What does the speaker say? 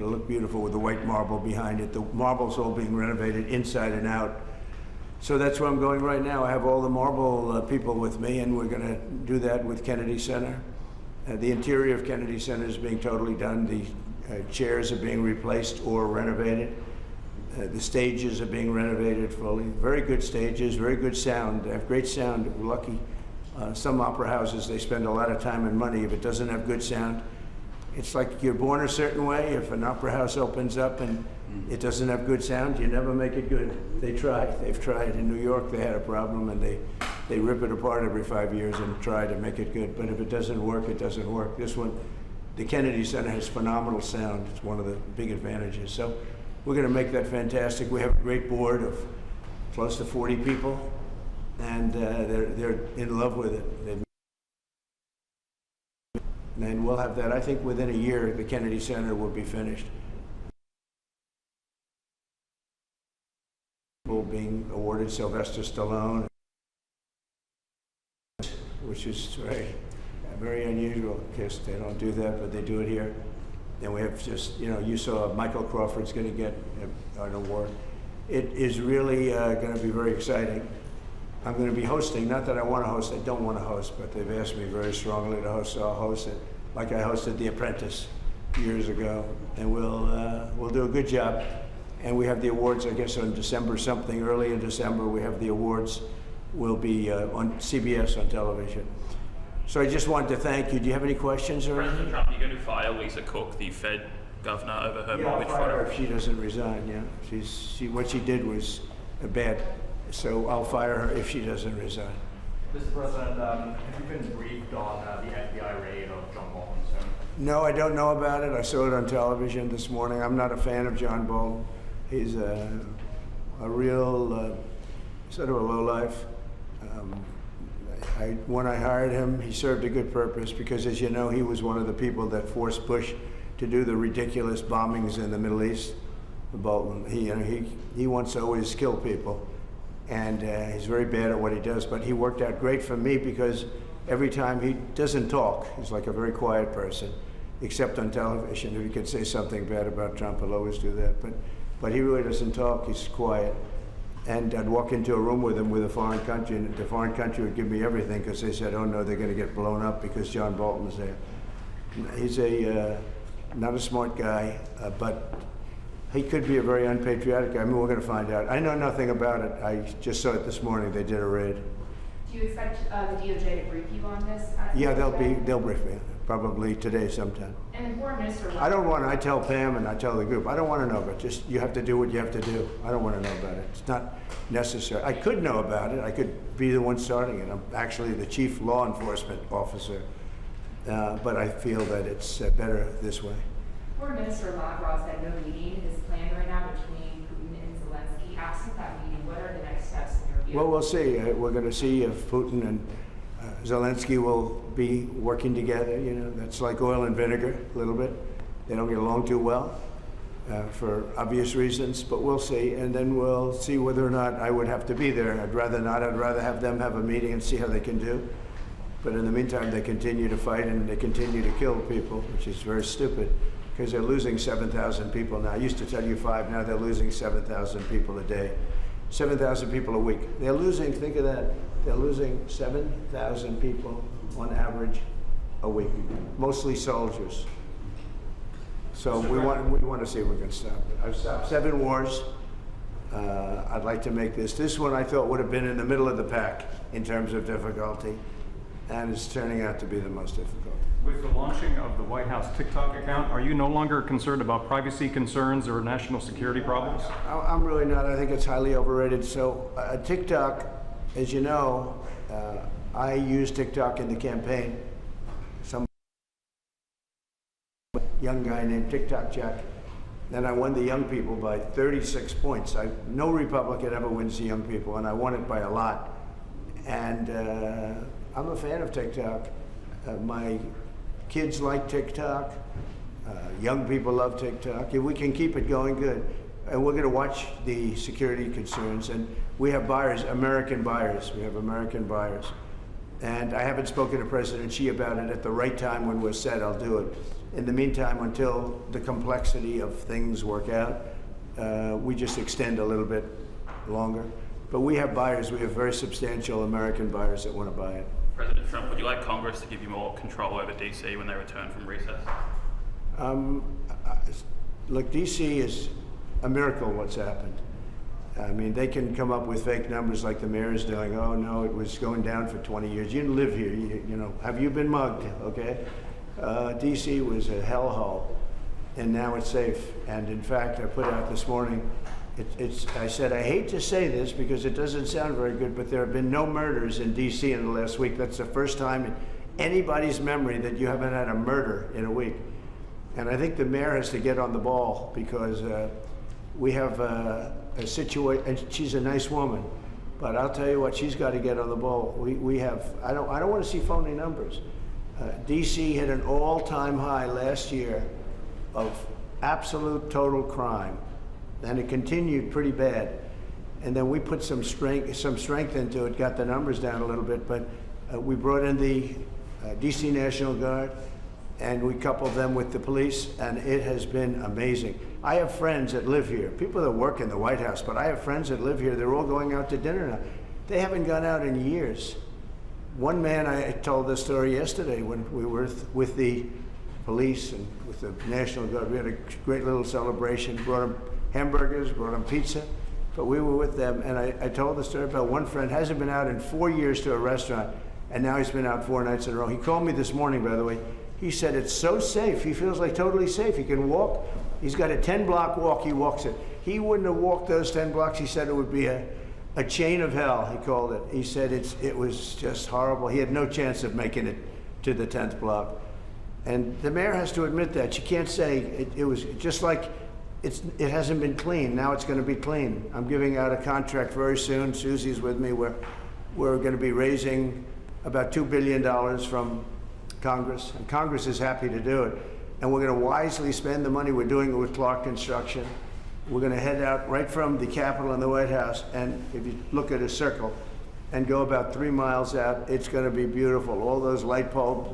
It'll look beautiful with the white marble behind it. The marble's all being renovated inside and out. So that's where I'm going right now. I have all the marble people with me, and we're going to do that with Kennedy Center. The interior of Kennedy Center is being totally done. The chairs are being replaced or renovated. The stages are being renovated fully. Very good stages, very good sound. They have great sound. We're lucky. Some opera houses, they spend a lot of time and money. If it doesn't have good sound, it's like you're born a certain way. If an opera house opens up and it doesn't have good sound, you never make it good. They try. They've tried. In New York, they had a problem, and they rip it apart every 5 years and try to make it good. But if it doesn't work, it doesn't work. This one, the Kennedy Center has phenomenal sound. It's one of the big advantages. So we're going to make that fantastic. We have a great board of close to 40 people, and they're in love with it. And we'll have that. I think within a year, the Kennedy Center will be finished. Being awarded Sylvester Stallone, which is very unusual because they don't do that, but they do it here. And we have just, you saw Michael Crawford's going to get an award. It is really going to be very exciting. I'm going to be hosting, not that I want to host, I don't want to host, but they've asked me very strongly to host, so I'll host it. Like I hosted The Apprentice years ago, and we'll do a good job. And we have the awards, I guess, on December something, early in December, we have the awards. Will be on CBS on television. So I just wanted to thank you. Do you have any questions or anything? President Trump, are you going to fire Lisa Cook, the Fed governor, over her mortgage fraud? I'll fire her if she doesn't resign, yeah. What she did was bad, so I'll fire her if she doesn't resign. Mr. President, have you been briefed on the FBI raid of John Bolton's home? No, I don't know about it. I saw it on television this morning. I'm not a fan of John Bolton. He's a real sort of a lowlife. When I hired him, he served a good purpose because, as you know, he was one of the people that forced Bush to do the ridiculous bombings in the Middle East. Bolton, he wants to always kill people, and he's very bad at what he does. But he worked out great for me because every time he doesn't talk, he's like a very quiet person, except on television. If he could say something bad about Trump, he'll always do that. But he really doesn't talk. He's quiet. And I'd walk into a room with him with a foreign country, and the foreign country would give me everything because they said, oh no, they're going to get blown up because John Bolton's there. He's not a smart guy, but he could be a very unpatriotic guy. I mean, we're going to find out. I know nothing about it. I just saw it this morning. They did a raid. Do you expect the DOJ to brief you on this? Yeah, they'll brief me, probably today sometime. And the Foreign Minister... I tell Pam and I tell the group, I don't want to know, but just you have to do what you have to do. I don't want to know about it. It's not necessary. I could know about it. I could be the one starting it. I'm actually the chief law enforcement officer, but I feel that it's better this way. Foreign Minister Lavrov said no meeting is planned right now between Putin and Zelensky. Absent that meeting, what are the next steps in your view? Well, we'll see. We're going to see if Putin and Zelensky will be working together. That's like oil and vinegar a little bit. They don't get along too well for obvious reasons, but we'll see. And then we'll see whether or not I would have to be there. I'd rather not. I'd rather have them have a meeting and see how they can do. But in the meantime, they continue to fight and they continue to kill people, which is very stupid because they're losing 7,000 people now. I used to tell you 5, now they're losing 7,000 people a day. 7,000 people a week. They're losing, think of that, they're losing 7,000 people on average a week, mostly soldiers. So we want to see if we can stop it. I've stopped 7 wars. I'd like to make this one I thought would have been in the middle of the pack in terms of difficulty, and it's turning out to be the most difficult. With the launching of the White House TikTok account, are you no longer concerned about privacy concerns or national security problems? I'm really not. I think it's highly overrated. So TikTok, as you know, I used TikTok in the campaign. Some young guy named TikTok Jack. Then I won the young people by 36 points. No Republican ever wins the young people, and I won it by a lot. And I'm a fan of TikTok. My kids like TikTok. Young people love TikTok. If we can keep it going, good. And we're going to watch the security concerns. And we have buyers, American buyers. We have American buyers. And I haven't spoken to President Xi about it. At the right time when we're set, I'll do it. In the meantime, until the complexity of things work out, we just extend a little bit longer. But we have buyers. We have very substantial American buyers that want to buy it. President Trump, would you like Congress to give you more control over DC when they return from recess? Look, DC is a miracle what's happened. I mean, they can come up with fake numbers like the mayor is doing. Oh, no, it was going down for 20 years. You didn't live here. You know, have you been mugged, okay? DC was a hellhole, and now it's safe. And in fact, I put out this morning, I said, I hate to say this because it doesn't sound very good, but there have been no murders in DC in the last week. That's the first time in anybody's memory that you haven't had a murder in a week. And I think the mayor has to get on the ball because we have a situation, and she's a nice woman, but I'll tell you what, she's got to get on the ball. We have, I don't want to see phony numbers. DC hit an all-time high last year of absolute total crime, and it continued pretty bad. And then we put some strength into it, got the numbers down a little bit, but we brought in the DC National Guard, and we coupled them with the police, and it has been amazing. I have friends that live here, people that work in the White House, but I have friends that live here. They're all going out to dinner now. They haven't gone out in years. One man, I told this story yesterday when we were with the police and with the National Guard. We had a great little celebration, brought them hamburgers, brought them pizza, but we were with them, and I told the story about one friend hasn't been out in 4 years to a restaurant, and now he's been out 4 nights in a row. He called me this morning, by the way. He said it's so safe. He feels like totally safe. He can walk. He's got a 10-block walk. He walks it. He wouldn't have walked those 10 blocks. He said it would be a chain of hell, he called it. He said it was just horrible. He had no chance of making it to the 10th block. And the mayor has to admit that. She can't say it was just like it hasn't been clean. Now it's going to be clean. I'm giving out a contract very soon. Susie's with me. We're going to be raising about $2 billion from Congress, and Congress is happy to do it. And we're going to wisely spend the money. We're doing it with Clark Construction. We're going to head out right from the Capitol and the White House, and if you look at a circle and go about 3 miles out, it's going to be beautiful. All those light bulbs